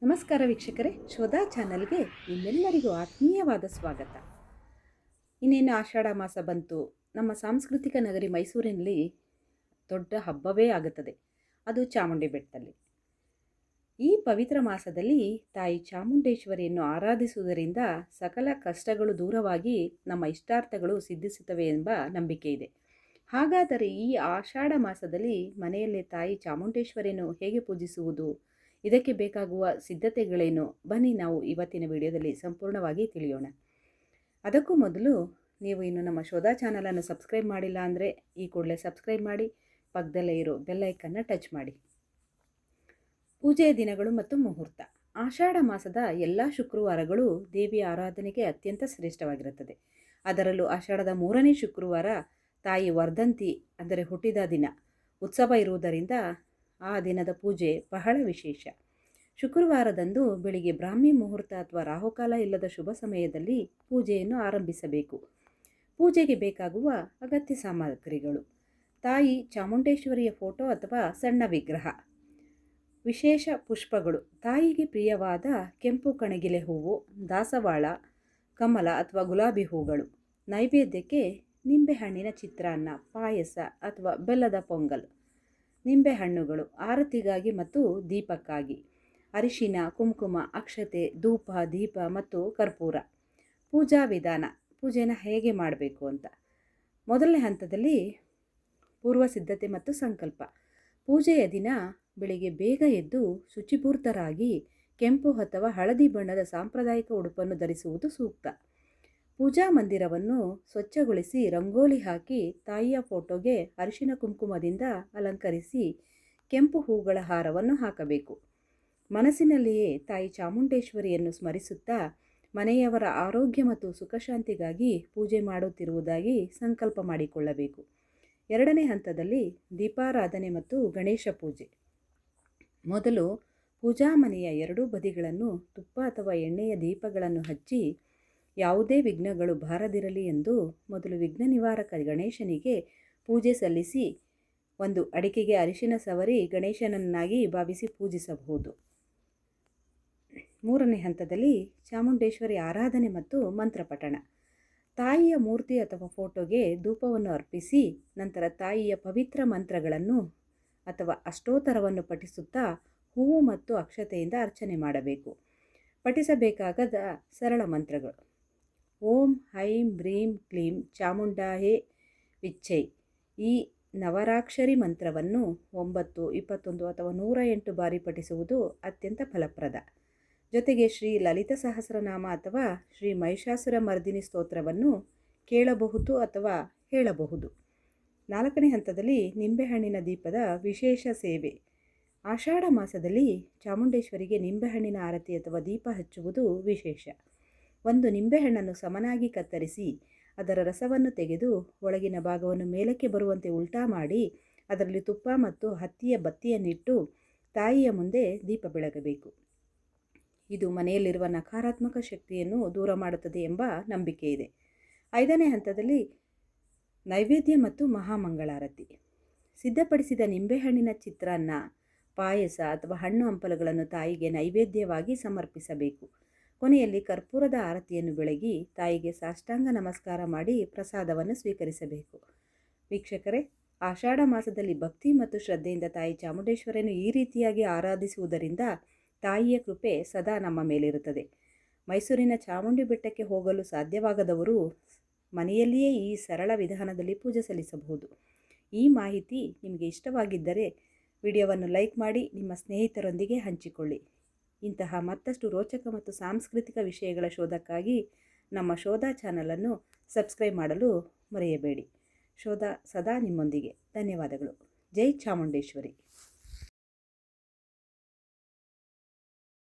ನಮಸ್ಕಾರ ವೀಕ್ಷಕರೇ, ಶೋಧಾ ಚಾನಲ್ಗೆ ನಿಮ್ಮೆಲ್ಲರಿಗೂ ಆತ್ಮೀಯವಾದ ಸ್ವಾಗತ. ಇನ್ನೇನು ಆಷಾಢ ಮಾಸ ಬಂತು. ನಮ್ಮ ಸಾಂಸ್ಕೃತಿಕ ನಗರಿ ಮೈಸೂರಿನಲ್ಲಿ ದೊಡ್ಡ ಹಬ್ಬವೇ ಆಗುತ್ತದೆ, ಅದು ಚಾಮುಂಡಿ ಬೆಟ್ಟದಲ್ಲಿ. ಈ ಪವಿತ್ರ ಮಾಸದಲ್ಲಿ ತಾಯಿ ಚಾಮುಂಡೇಶ್ವರಿಯನ್ನು ಆರಾಧಿಸುವುದರಿಂದ ಸಕಲ ಕಷ್ಟಗಳು ದೂರವಾಗಿ ನಮ್ಮ ಇಷ್ಟಾರ್ಥಗಳು ಸಿದ್ಧಿಸುತ್ತವೆ ಎಂಬ ನಂಬಿಕೆ ಇದೆ. ಹಾಗಾದರೆ ಈ ಆಷಾಢ ಮಾಸದಲ್ಲಿ ಮನೆಯಲ್ಲೇ ತಾಯಿ ಚಾಮುಂಡೇಶ್ವರಿಯನ್ನು ಹೇಗೆ ಪೂಜಿಸುವುದು, ಇದಕ್ಕೆ ಬೇಕಾಗುವ ಸಿದ್ಧತೆಗಳೇನು, ಬನ್ನಿ ನಾವು ಇವತ್ತಿನ ವಿಡಿಯೋದಲ್ಲಿ ಸಂಪೂರ್ಣವಾಗಿ ತಿಳಿಯೋಣ. ಅದಕ್ಕೂ ಮೊದಲು ನೀವು ಇನ್ನು ನಮ್ಮ ಶೋಧಾ ಚಾನಲನ್ನು ಸಬ್ಸ್ಕ್ರೈಬ್ ಮಾಡಿಲ್ಲ ಅಂದರೆ ಈ ಕೂಡಲೇ ಸಬ್ಸ್ಕ್ರೈಬ್ ಮಾಡಿ, ಪಕ್ಕದಲ್ಲೇ ಇರೋ ಬೆಲ್ ಐಕನ್ನ ಟಚ್ ಮಾಡಿ. ಪೂಜೆಯ ದಿನಗಳು ಮತ್ತು ಮುಹೂರ್ತ. ಆಷಾಢ ಮಾಸದ ಎಲ್ಲ ಶುಕ್ರವಾರಗಳು ದೇವಿಯ ಆರಾಧನೆಗೆ ಅತ್ಯಂತ ಶ್ರೇಷ್ಠವಾಗಿರುತ್ತದೆ. ಅದರಲ್ಲೂ ಆಷಾಢದ 3ನೇ ಶುಕ್ರವಾರ ತಾಯಿ ವರ್ಧಂತಿ ಅಂದರೆ ಹುಟ್ಟಿದ ದಿನ ಉತ್ಸವ ಇರುವುದರಿಂದ ಆ ದಿನದ ಪೂಜೆ ಬಹಳ ವಿಶೇಷ. ಶುಕ್ರವಾರದಂದು ಬೆಳಿಗ್ಗೆ ಬ್ರಾಹ್ಮಿ ಮುಹೂರ್ತ ಅಥವಾ ರಾಹುಕಾಲ ಇಲ್ಲದ ಶುಭ ಸಮಯದಲ್ಲಿ ಪೂಜೆಯನ್ನು ಆರಂಭಿಸಬೇಕು. ಪೂಜೆಗೆ ಬೇಕಾಗುವ ಅಗತ್ಯ ಸಾಮಗ್ರಿಗಳು: ತಾಯಿ ಚಾಮುಂಡೇಶ್ವರಿಯ ಫೋಟೋ ಅಥವಾ ಸಣ್ಣ ವಿಗ್ರಹ, ವಿಶೇಷ ಪುಷ್ಪಗಳು, ತಾಯಿಗೆ ಪ್ರಿಯವಾದ ಕೆಂಪು ಕಣಗಿಲೆ ಹೂವು, ದಾಸವಾಳ, ಕಮಲ ಅಥವಾ ಗುಲಾಬಿ ಹೂಗಳು, ನೈವೇದ್ಯಕ್ಕೆ ನಿಂಬೆಹಣ್ಣಿನ ಚಿತ್ರಾನ್ನ, ಪಾಯಸ ಅಥವಾ ಬೆಲ್ಲದ ಪೊಂಗಲ್, ನಿಂಬೆಹಣ್ಣುಗಳು, ಆರತಿಗಾಗಿ ಮತ್ತು ದೀಪಕ್ಕಾಗಿ, ಅರಿಶಿನ, ಕುಂಕುಮ, ಅಕ್ಷತೆ, ಧೂಪ, ದೀಪ ಮತ್ತು ಕರ್ಪೂರ. ಪೂಜಾ ವಿಧಾನ, ಪೂಜೆನ ಹೇಗೆ ಮಾಡಬೇಕು ಅಂತ. ಮೊದಲನೇ ಹಂತದಲ್ಲಿ ಪೂರ್ವ ಸಿದ್ಧತೆ ಮತ್ತು ಸಂಕಲ್ಪ. ಪೂಜೆಯ ದಿನ ಬೆಳಿಗ್ಗೆ ಬೇಗ ಎದ್ದು ಶುಚಿಪೂರ್ತರಾಗಿ ಕೆಂಪು ಅಥವಾ ಹಳದಿ ಬಣ್ಣದ ಸಾಂಪ್ರದಾಯಿಕ ಉಡುಪನ್ನು ಧರಿಸುವುದು ಸೂಕ್ತ. ಪೂಜಾ ಮಂದಿರವನ್ನು ಸ್ವಚ್ಛಗೊಳಿಸಿ ರಂಗೋಲಿ ಹಾಕಿ ತಾಯಿಯ ಫೋಟೋಗೆ ಅರಿಶಿನ ಕುಂಕುಮದಿಂದ ಅಲಂಕರಿಸಿ ಕೆಂಪು ಹೂಗಳ ಹಾರವನ್ನು ಹಾಕಬೇಕು. ಮನಸ್ಸಿನಲ್ಲಿಯೇ ತಾಯಿ ಚಾಮುಂಡೇಶ್ವರಿಯನ್ನು ಸ್ಮರಿಸುತ್ತಾ ಮನೆಯವರ ಆರೋಗ್ಯ ಮತ್ತು ಸುಖಶಾಂತಿಗಾಗಿ ಪೂಜೆ ಮಾಡುತ್ತಿರುವುದಾಗಿ ಸಂಕಲ್ಪ ಮಾಡಿಕೊಳ್ಳಬೇಕು. ಎರಡನೇ ಹಂತದಲ್ಲಿ ದೀಪಾರಾಧನೆ ಮತ್ತು ಗಣೇಶ ಪೂಜೆ. ಮೊದಲು ಪೂಜಾ ಮನೆಯ ಎರಡೂ ಬದಿಗಳನ್ನು ತುಪ್ಪ ಅಥವಾ ಎಣ್ಣೆಯ ದೀಪಗಳನ್ನು ಹಚ್ಚಿ ಯಾವುದೇ ವಿಘ್ನಗಳು ಬಾರದಿರಲಿ ಎಂದು ಮೊದಲು ವಿಘ್ನ ನಿವಾರಕ ಗಣೇಶನಿಗೆ ಪೂಜೆ ಸಲ್ಲಿಸಿ ಒಂದು ಅಡಿಕೆಗೆ ಅರಿಶಿನ ಸವರಿ ಗಣೇಶನನ್ನಾಗಿ ಭಾವಿಸಿ ಪೂಜಿಸಬಹುದು. ಮೂರನೇ ಹಂತದಲ್ಲಿ ಚಾಮುಂಡೇಶ್ವರಿ ಆರಾಧನೆ ಮತ್ತು ಮಂತ್ರಪಠಣ. ತಾಯಿಯ ಮೂರ್ತಿ ಅಥವಾ ಫೋಟೋಗೆ ಧೂಪವನ್ನು ಅರ್ಪಿಸಿ ನಂತರ ತಾಯಿಯ ಪವಿತ್ರ ಮಂತ್ರಗಳನ್ನು ಅಥವಾ ಅಷ್ಟೋತ್ತರವನ್ನು ಪಠಿಸುತ್ತಾ ಹೂವು ಮತ್ತು ಅಕ್ಷತೆಯಿಂದ ಅರ್ಚನೆ ಮಾಡಬೇಕು. ಪಠಿಸಬೇಕಾಗದ ಸರಳ ಮಂತ್ರಗಳು: ಓಂ ಐಂ ಬ್ರೀಂ ಕ್ಲೀಂ ಚಾಮುಂಡಾಯೇ ವಿಚ್ಚೈ. ಈ ನವರಾಕ್ಷರಿ ಮಂತ್ರವನ್ನು 9, 21 ಅಥವಾ 108 ಬಾರಿ ಪಠಿಸುವುದು ಅತ್ಯಂತ ಫಲಪ್ರದ. ಜೊತೆಗೆ ಶ್ರೀ ಲಲಿತ ಸಹಸ್ರನಾಮ ಅಥವಾ ಶ್ರೀ ಮಹಿಷಾಸುರ ಮರ್ದಿನಿ ಸ್ತೋತ್ರವನ್ನು ಕೇಳಬಹುದು ಅಥವಾ ಹೇಳಬಹುದು. 4ನೇ ಹಂತದಲ್ಲಿ ನಿಂಬೆಹಣ್ಣಿನ ದೀಪದ ವಿಶೇಷ ಸೇವೆ. ಆಷಾಢ ಮಾಸದಲ್ಲಿ ಚಾಮುಂಡೇಶ್ವರಿಗೆ ನಿಂಬೆಹಣ್ಣಿನ ಆರತಿ ಅಥವಾ ದೀಪ ಹಚ್ಚುವುದು ವಿಶೇಷ. ಒಂದು ನಿಂಬೆಹಣ್ಣನ್ನು ಸಮನಾಗಿ ಕತ್ತರಿಸಿ ಅದರ ರಸವನ್ನು ತೆಗೆದು ಒಳಗಿನ ಭಾಗವನ್ನು ಮೇಲಕ್ಕೆ ಬರುವಂತೆ ಉಲ್ಟಾ ಮಾಡಿ ಅದರಲ್ಲಿ ತುಪ್ಪ ಮತ್ತು ಹತ್ತಿಯ ಬತ್ತಿಯನ್ನಿಟ್ಟು ತಾಯಿಯ ಮುಂದೆ ದೀಪ ಬೆಳಗಬೇಕು. ಇದು ಮನೆಯಲ್ಲಿರುವ ನಕಾರಾತ್ಮಕ ಶಕ್ತಿಯನ್ನು ದೂರ ಮಾಡುತ್ತದೆ ಎಂಬ ನಂಬಿಕೆ ಇದೆ. 5ನೇ ಹಂತದಲ್ಲಿ ನೈವೇದ್ಯ ಮತ್ತು ಮಹಾಮಂಗಳಾರತಿ. ಸಿದ್ಧಪಡಿಸಿದ ನಿಂಬೆಹಣ್ಣಿನ ಚಿತ್ರಾನ್ನ, ಪಾಯಸ ಅಥವಾ ಹಣ್ಣು ಹಂಪಲುಗಳನ್ನು ತಾಯಿಗೆ ನೈವೇದ್ಯವಾಗಿ ಸಮರ್ಪಿಸಬೇಕು. ಕೊನೆಯಲ್ಲಿ ಕರ್ಪೂರದ ಆರತಿಯನ್ನು ಬೆಳಗಿ ತಾಯಿಗೆ ಸಾಷ್ಟಾಂಗ ನಮಸ್ಕಾರ ಮಾಡಿ ಪ್ರಸಾದವನ್ನು ಸ್ವೀಕರಿಸಬೇಕು. ವೀಕ್ಷಕರೇ, ಆಷಾಢ ಮಾಸದಲ್ಲಿ ಭಕ್ತಿ ಮತ್ತು ಶ್ರದ್ಧೆಯಿಂದ ತಾಯಿ ಚಾಮುಂಡೇಶ್ವರಿಯನ್ನು ಈ ರೀತಿಯಾಗಿ ಆರಾಧಿಸುವುದರಿಂದ ತಾಯಿಯ ಕೃಪೆ ಸದಾ ನಮ್ಮ ಮೇಲಿರುತ್ತದೆ. ಮೈಸೂರಿನ ಚಾಮುಂಡಿ ಬೆಟ್ಟಕ್ಕೆ ಹೋಗಲು ಸಾಧ್ಯವಾಗದವರು ಮನೆಯಲ್ಲಿಯೇ ಈ ಸರಳ ವಿಧಾನದಲ್ಲಿ ಪೂಜೆ ಸಲ್ಲಿಸಬಹುದು. ಈ ಮಾಹಿತಿ ನಿಮಗೆ ಇಷ್ಟವಾಗಿದ್ದರೆ ವಿಡಿಯೋವನ್ನು ಲೈಕ್ ಮಾಡಿ ನಿಮ್ಮ ಸ್ನೇಹಿತರೊಂದಿಗೆ ಹಂಚಿಕೊಳ್ಳಿ. ಇಂತಹ ಮತ್ತಷ್ಟು ರೋಚಕ ಮತ್ತು ಸಾಂಸ್ಕೃತಿಕ ವಿಷಯಗಳ ಶೋಧಕ್ಕಾಗಿ ನಮ್ಮ ಶೋಧಾ ಚಾನಲನ್ನು ಸಬ್ಸ್ಕ್ರೈಬ್ ಮಾಡಲು ಮರೆಯಬೇಡಿ. ಶೋಧಾ ಸದಾ ನಿಮ್ಮೊಂದಿಗೆ. ಧನ್ಯವಾದಗಳು. ಜೈ ಚಾಮುಂಡೇಶ್ವರಿ.